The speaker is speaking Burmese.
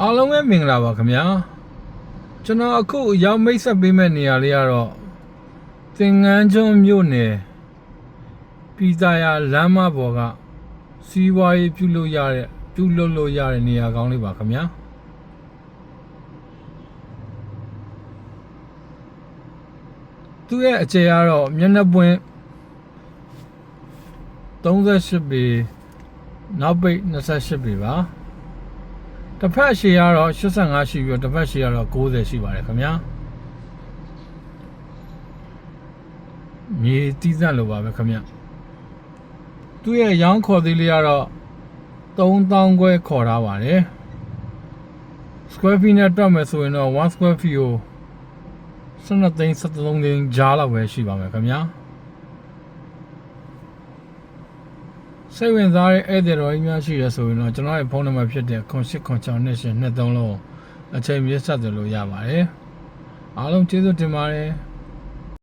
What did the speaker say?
အားလုံးပဲမင်္ဂလာပါခင်ဗျာကျွန်တော်အခုရောက်မိတ်ဆက်ပေးမဲ့နေရာလေးကတော့သင်္ကန်းကျွန်းမြို့နယ်ပြည်သာယာလမ်းမပေါ်ကစီးပွားရေးပြုလုပ်လို့ရတဲ့နေရာကောင်းလေးပါခင်ဗျာသူရဲ့အကျယ်ကတော့မျက်နှာပွင့်38ပေနောက်ပိတ်28ပေပါတစ်ဖက်ရှည်ကတော့85ရှိပြီးတော့တစ်ဖက်ရှည်ကတော့90ရှိပါတယ်ခင်ဗျာမြေတီးစပ်လိုပါပဲခင်ဗျာသူ့ရဲ့ရောင်းခေါ်သေးလေးကတော့3000ခွဲခေါ်ထားပါတယ် square feet နဲ့တွက်မယ်ဆိုရင်တော့1 square feet ကို12သိန်း13သိန်းကြားလောက်ပဲရှိပါမယ်ခင်ဗျာစိတ်ဝင်စားတဲ့ဧည့်သည်တော်ကြီးများရှိရဆိုရင်တော့ကျွန်တော်ရဲ့ဖုန်းနံပါတ်ဖြစ်တဲ့08962823လုံးအချိန်မြင့်ဆက်သွယ်လို့ရပါတယ်အားလုံးကျေးဇူးတင်ပါတယ်